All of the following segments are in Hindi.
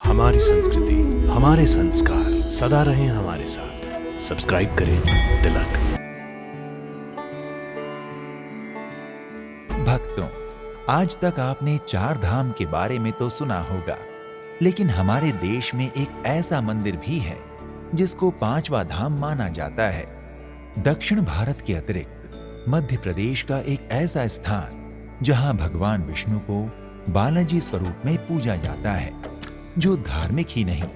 हमारी संस्कृति, हमारे संस्कार सदा रहें हमारे साथ। सब्सक्राइब करें तिलक। भक्तों, आज तक आपने चार धाम के बारे में तो सुना होगा, लेकिन हमारे देश में एक ऐसा मंदिर भी है जिसको पांचवा धाम माना जाता है। दक्षिण भारत के अतिरिक्त मध्य प्रदेश का एक ऐसा स्थान जहां भगवान विष्णु को बालाजी स्वरूप में पूजा जाता है, जो धार्मिक ही नहीं,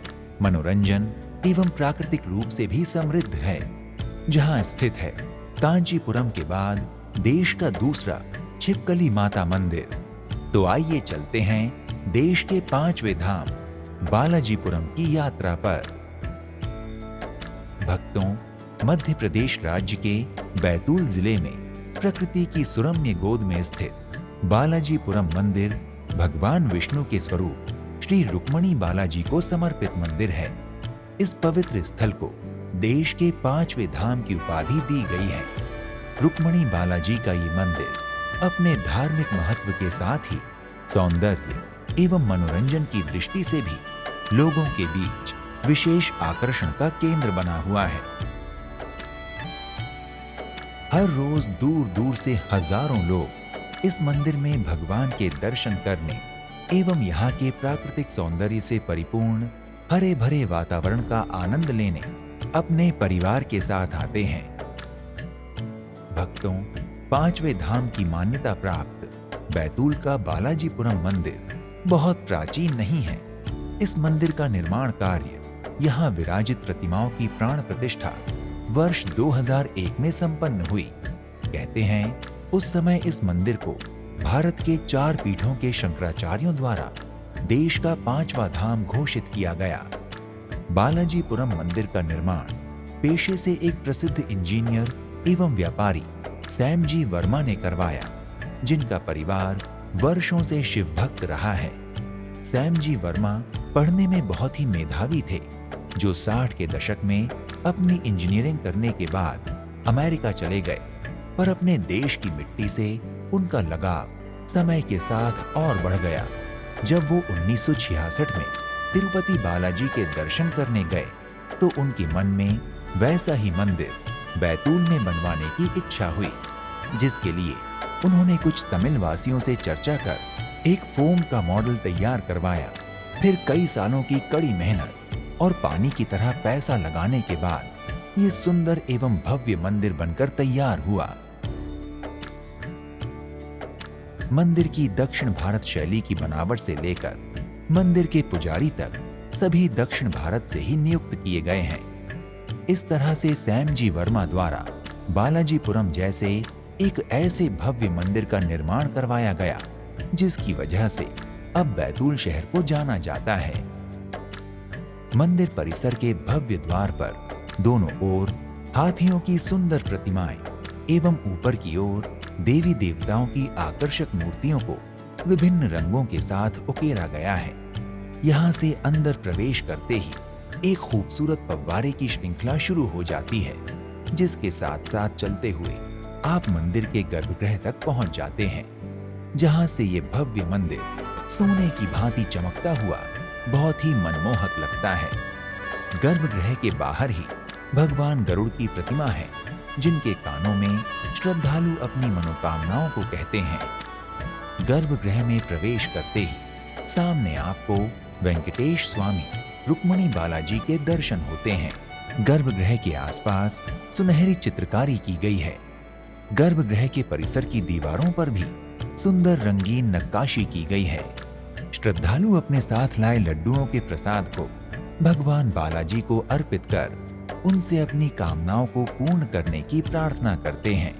मनोरंजन एवं प्राकृतिक रूप से भी समृद्ध है। जहां स्थित है कांचीपुरम के बाद देश का दूसरा छिपकली माता मंदिर। तो आइए चलते हैं देश के पांचवें धाम बालाजीपुरम की यात्रा पर। भक्तों, मध्य प्रदेश राज्य के बैतूल जिले में प्रकृति की सुरम्य गोद में स्थित बालाजीपुरम मंदिर भगवान विष्णु के स्वरूप श्री रुक्मणी बालाजी को समर्पित मंदिर है। इस पवित्र स्थल को देश के पांचवें धाम की उपाधि दी गई है। रुक्मणी बालाजी का ये मंदिर अपने धार्मिक महत्व के साथ ही सौंदर्य एवं मनोरंजन की दृष्टि से भी लोगों के बीच विशेष आकर्षण का केंद्र बना हुआ है। हर रोज दूर दूर से हजारों लोग इस मंदिर में भगवान के दर्शन करने एवं यहाँ के प्राकृतिक सौंदर्य से परिपूर्ण हरे भरे वातावरण का आनंद लेने अपने परिवार के साथ आते हैं। भक्तों, पांचवें धाम की मान्यता प्राप्त बैतूल का बालाजीपुरम मंदिर बहुत प्राचीन नहीं है। इस मंदिर का निर्माण कार्य, यहाँ विराजित प्रतिमाओं की प्राण प्रतिष्ठा वर्ष 2001 में संपन्न हुई। कहते हैं उस समय इस मंदिर को भारत के 4 पीठों के शंकराचार्यों द्वारा देश का पांचवा धाम घोषित किया गया। बालाजीपुरम मंदिर का निर्माण पेशे से एक प्रसिद्ध इंजीनियर एवं व्यापारी सैम जी वर्मा ने करवाया, जिनका परिवार वर्षों से शिव भक्त रहा है। सैम जी वर्मा पढ़ने में बहुत ही मेधावी थे, जो 60 के दशक में अपनी इंजीनियरिंग करने के बाद अमेरिका चले गए, पर अपने देश की मिट्टी से उनका लगाव समय के साथ और बढ़ गया। जब वो 1966 में तिरुपति बालाजी के दर्शन करने गए, तो उनके मन में वैसा ही मंदिर बैतूल में बनवाने की इच्छा हुई, जिसके लिए उन्होंने कुछ तमिल वासियों से चर्चा कर एक फोम का मॉडल तैयार करवाया। फिर कई सालों की कड़ी मेहनत और पानी की तरह पैसा लगाने के बाद ये सुंदर एवं भव्य मंदिर बनकर तैयार हुआ। मंदिर की दक्षिण भारत शैली की बनावट से लेकर मंदिर के पुजारी तक सभी दक्षिण भारत से ही नियुक्त किए गए हैं। इस तरह से सैम जी वर्मा द्वारा बालाजीपुरम जैसे एक ऐसे भव्य मंदिर का निर्माण करवाया गया, जिसकी वजह से अब बैतूल शहर को जाना जाता है। मंदिर परिसर के भव्य द्वार पर दोनों ओर हाथियों की सुंदर प्रतिमाएं एवं ऊपर की ओर देवी देवताओं की आकर्षक मूर्तियों को विभिन्न रंगों के साथ उकेरा गया है। यहाँ से अंदर प्रवेश करते ही एक खूबसूरत फव्वारे की श्रृंखला शुरू हो जाती है, जिसके साथ साथ चलते हुए आप मंदिर के गर्भगृह तक पहुंच जाते हैं, जहां से ये भव्य मंदिर सोने की भांति चमकता हुआ बहुत ही मनमोहक लगता है। गर्भगृह के बाहर ही भगवान गरुड़ की प्रतिमा है, जिनके कानों में श्रद्धालु अपनी मनोकामनाओं को कहते हैं। गर्भगृह में प्रवेश करते ही सामने आपको वेंकटेश स्वामी रुक्मणी बालाजी के दर्शन होते हैं। गर्भगृह के आसपास सुनहरी चित्रकारी की गई है। गर्भगृह के परिसर की दीवारों पर भी सुंदर रंगीन नक्काशी की गई है। श्रद्धालु अपने साथ लाए लड्डुओं के प्रसाद को भगवान बालाजी को अर्पित कर उनसे अपनी कामनाओं को पूर्ण करने की प्रार्थना करते हैं।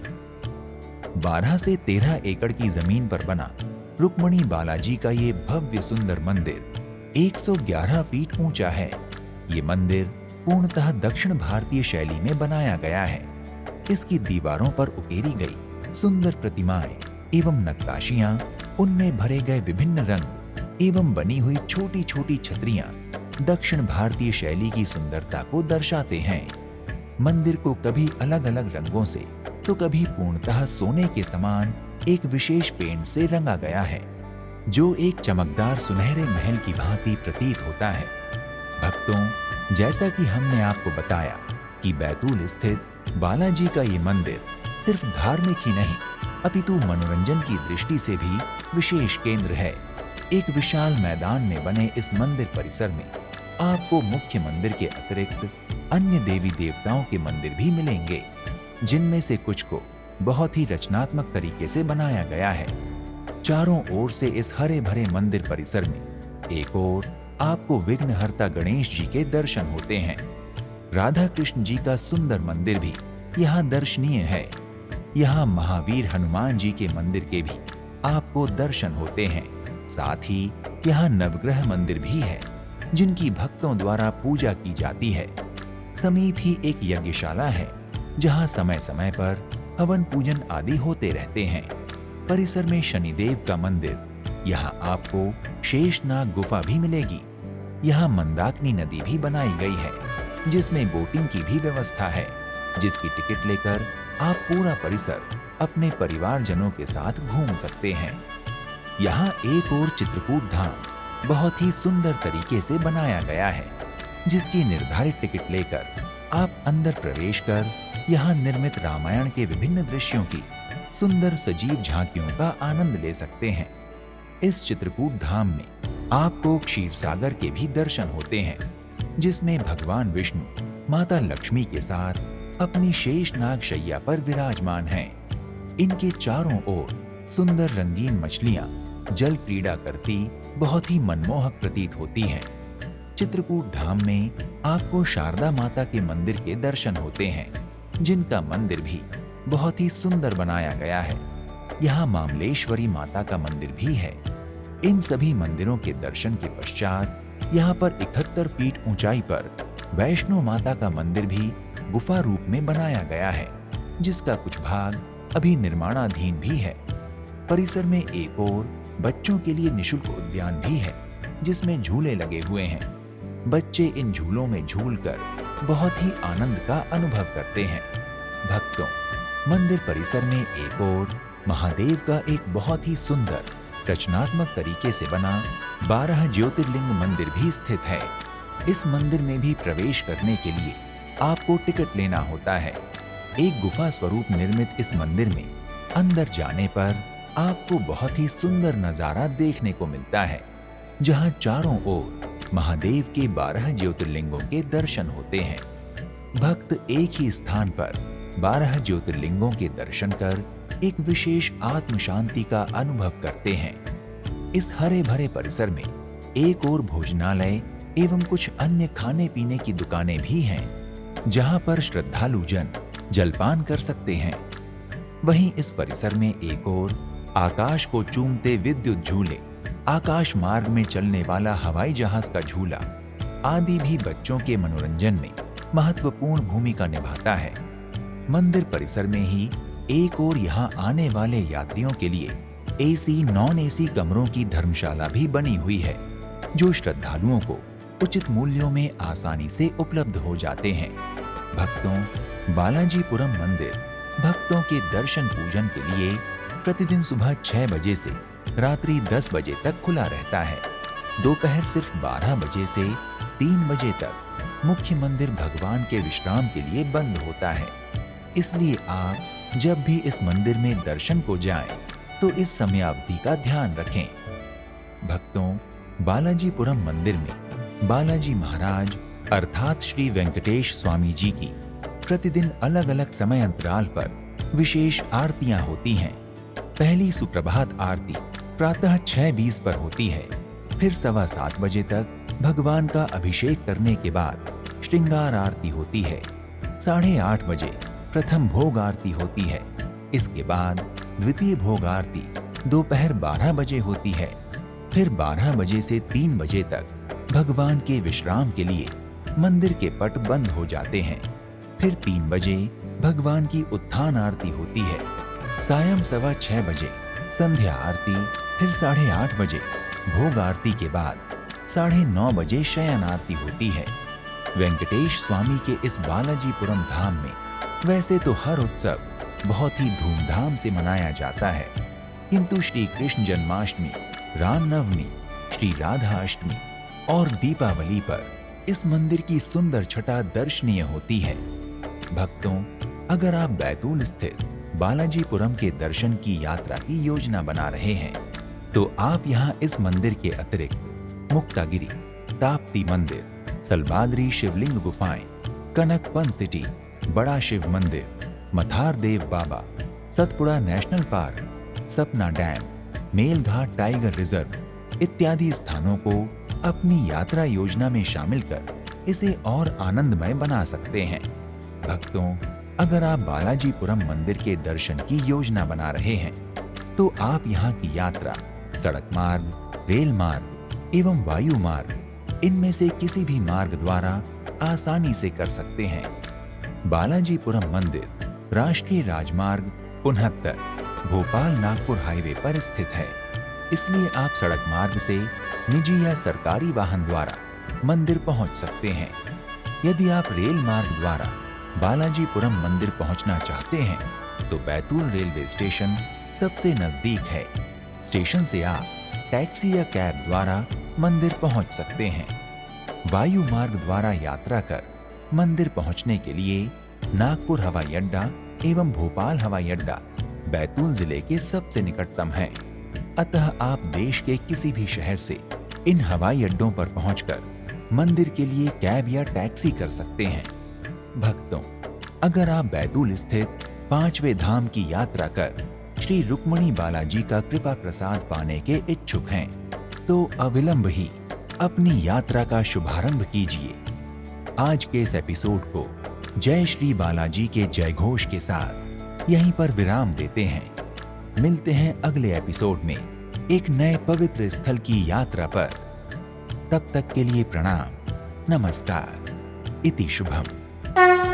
12 से 13 एकड़ की जमीन पर बना रुक्मणी बालाजी का ये भव्य सुंदर मंदिर 111 फीट ऊंचा है। ये मंदिर पूर्णतः दक्षिण भारतीय शैली में बनाया गया है। इसकी दीवारों पर उकेरी गई सुंदर प्रतिमाएं एवं नक्काशियां, उनमें भरे गए विभिन्न रंग एवं बनी हुई छोटी छोटी छतरियां दक्षिण भारतीय शैली की सुंदरता को दर्शाते हैं। मंदिर को कभी अलग अलग रंगों से तो कभी पूर्णतः सोने के समान एक विशेष पेंट से रंगा गया है। जो एक चमकदार सुनहरे महल की भांति प्रतीत होता है। भक्तों, जैसा कि हमने आपको बताया कि बैतूल स्थित बालाजी का ये मंदिर सिर्फ धार्मिक ही नहीं अपितु मनोरंजन की दृष्टि से भी विशेष केंद्र है। एक विशाल मैदान में बने इस मंदिर परिसर में आपको मुख्य मंदिर के अतिरिक्त अन्य देवी देवताओं के मंदिर भी मिलेंगे, जिनमें से कुछ को बहुत ही रचनात्मक तरीके से बनाया गया है। चारों ओर से इस हरे भरे मंदिर परिसर में एक ओर आपको विघ्नहर्ता गणेश जी के दर्शन होते हैं। राधा कृष्ण जी का सुंदर मंदिर भी यहाँ दर्शनीय है। यहाँ महावीर हनुमान जी के मंदिर के भी आपको दर्शन होते हैं। साथ ही यहाँ नवग्रह मंदिर भी है, जिनकी भक्तों द्वारा पूजा की जाती है। समीप ही एक यज्ञशाला है, जहाँ समय समय पर हवन पूजन आदि होते रहते हैं। परिसर में शनिदेव का मंदिर, यहाँ आपको शेषनाग गुफा भी मिलेगी। यहाँ मंदाकिनी नदी भी बनाई गई है, जिसमें बोटिंग की भी व्यवस्था है, जिसकी टिकट लेकर आप पूरा परिसर अपने परिवारजनों के साथ घूम सकते हैं। यहाँ एक और चित्रकूट धाम बहुत ही सुंदर तरीके से बनाया गया है, जिसकी निर्धारित टिकट लेकर आप अंदर प्रवेश कर यहाँ निर्मित रामायण के विभिन्न दृश्यों की सुंदर सजीव झांकियों का आनंद ले सकते हैं। इस चित्रकूट धाम में आपको क्षीर सागर के भी दर्शन होते हैं, जिसमें भगवान विष्णु माता लक्ष्मी के साथ अपनी शेषनाग शैया पर विराजमान हैं। इनके चारों ओर सुंदर रंगीन मछलियां जल क्रीड़ा करती बहुत ही मनमोहक प्रतीत होती हैं। चित्रकूट धाम में आपको शारदा माता के मंदिर के दर्शन होते हैं, जिनका मंदिर भी बहुत ही सुंदर बनाया गया है। यहाँ मामलेश्वरी माता का मंदिर भी है। इन सभी मंदिरों के दर्शन के पश्चात यहाँ पर 71 फीट ऊंचाई पर वैष्णो माता का मंदिर भी गुफा रूप में बनाया गया है, जिसका कुछ भाग अभी निर्माणाधीन भी है। परिसर में एक और बच्चों के लिए निशुल्क उद्यान भी है, जिसमें झूले लगे हुए हैं। बच्चे इन झूलों में झूलकर बहुत ही आनंद का अनुभव करते हैं। भक्तों, मंदिर परिसर में एक और महादेव का एक बहुत ही सुंदर रचनात्मक तरीके से बना 12 ज्योतिर्लिंग मंदिर भी स्थित है। इस मंदिर में भी प्रवेश करने के लिए आपको टिकट लेना होता है। एक गुफा स्वरूप निर्मित इस मंदिर में अंदर जाने पर आपको बहुत ही सुंदर नजारा देखने को मिलता है, जहां चारों ओर महादेव के 12 ज्योतिर्लिंगों के दर्शन होते हैं। भक्त एक ही स्थान पर 12 ज्योतिर्लिंगों के दर्शन कर एक विशेष आत्म शांति का अनुभव करते हैं। इस हरे भरे परिसर में एक और भोजनालय एवं कुछ अन्य खाने पीने की दुकानें भी हैं, जहां पर श्रद्धालु जन जलपान कर सकते हैं। वहीं इस परिसर में एक और आकाश को चूमते विद्युत झूले, आकाश मार्ग में चलने वाला हवाई जहाज का झूला आदि भी बच्चों के मनोरंजन में महत्वपूर्ण भूमिका निभाता है। मंदिर परिसर में ही एक और यहाँ आने वाले यात्रियों के लिए एसी नॉन एसी कमरों की धर्मशाला भी बनी हुई है, जो श्रद्धालुओं को उचित मूल्यों में आसानी से उपलब्ध हो जाते हैं। भक्तों, बालाजीपुरम मंदिर भक्तों के दर्शन पूजन के लिए प्रतिदिन सुबह 6 बजे से रात्रि 10 बजे तक खुला रहता है। दोपहर सिर्फ 12 बजे से 3 बजे तक मुख्य मंदिर भगवान के विश्राम के लिए बंद होता है। इसलिए आप जब भी इस मंदिर में दर्शन को जाएं, तो इस समयावधि का ध्यान रखें। भक्तों, बालाजीपुरम मंदिर में बालाजी महाराज अर्थात श्री वेंकटेश स्वामी जी की प्रतिदिन अलग अलग समय अंतराल पर विशेष आरतियां होती हैं। पहली सुप्रभात आरती प्रातः 6:20 पर होती है। फिर 7:15 बजे तक भगवान का अभिषेक करने के बाद श्रृंगार आरती होती है। 8:30 बजे प्रथम भोग आरती होती है। इसके बाद द्वितीय भोग आरती दोपहर 12 बजे होती है। फिर 12 बजे से 3 बजे तक भगवान के विश्राम के लिए मंदिर के पट बंद हो जाते हैं। फिर 3 बजे भगवान की उत्थान आरती होती है। सायं 6:15 बजे संध्या आरती, फिर 8:30 बजे भोग आरती के बाद 9:30 बजे शयन आरती होती है। वेंकटेश स्वामी के इस बालाजीपुरम धाम में वैसे तो हर उत्सव बहुत ही धूमधाम से मनाया जाता है, किंतु श्री कृष्ण जन्माष्टमी रामनवमी, श्री राधा अष्टमी और दीपावली पर इस मंदिर की सुंदर छटा दर्शनीय होती है। भक्तों, अगर आप बैतूल स्थित बालाजीपुरम के दर्शन की यात्रा की योजना बना रहे हैं, तो आप यहाँ इस मंदिर के अतिरिक्त मुक्तागिरी, ताप्ती मंदिर, सलबाद्री शिवलिंग गुफाएं, कनकपन सिटी, बड़ा शिव मंदिर, मथार देव बाबा, सतपुड़ा नेशनल पार्क, सपना डैम, मेलघाट टाइगर रिजर्व इत्यादि स्थानों को अपनी यात्रा योजना में शामिल कर इसे और आनंदमय बना सकते हैं। भक्तों, अगर आप बालाजीपुरम मंदिर के दर्शन की योजना बना रहे हैं, तो आप यहाँ की यात्रा सड़क मार्ग, रेल मार्ग एवं वायु मार्ग इनमें से किसी भी मार्ग द्वारा आसानी से कर सकते हैं। बालाजीपुरम मंदिर राष्ट्रीय राजमार्ग 69 भोपाल नागपुर हाईवे पर स्थित है, इसलिए आप सड़क मार्ग से निजी या सरकारी वाहन द्वारा मंदिर पहुंच सकते हैं। यदि आप रेल मार्ग द्वारा बालाजीपुरम मंदिर पहुंचना चाहते हैं, तो बैतूल रेलवे स्टेशन सबसे नजदीक है। स्टेशन से आप टैक्सी या कैब द्वारा मंदिर पहुंच सकते हैं। वायु मार्ग द्वारा यात्रा कर मंदिर पहुंचने के लिए नागपुर हवाई अड्डा एवं भोपाल हवाई अड्डा बैतूल जिले के सबसे निकटतम है। अतः आप देश के किसी भी शहर से इन हवाई अड्डों पर पहुंचकर मंदिर के लिए कैब या टैक्सी कर सकते हैं। भक्तों, अगर आप बैतूल स्थित 5वें धाम की यात्रा कर श्री रुक्मणी बालाजी का कृपा प्रसाद पाने के इच्छुक हैं, तो अविलंब ही अपनी यात्रा का शुभारंभ कीजिए। आज के इस एपिसोड को जय श्री बालाजी के जय घोष के साथ यहीं पर विराम देते हैं। मिलते हैं अगले एपिसोड में एक नए पवित्र स्थल की यात्रा पर। तब तक के लिए प्रणाम, नमस्कार, इति शुभम।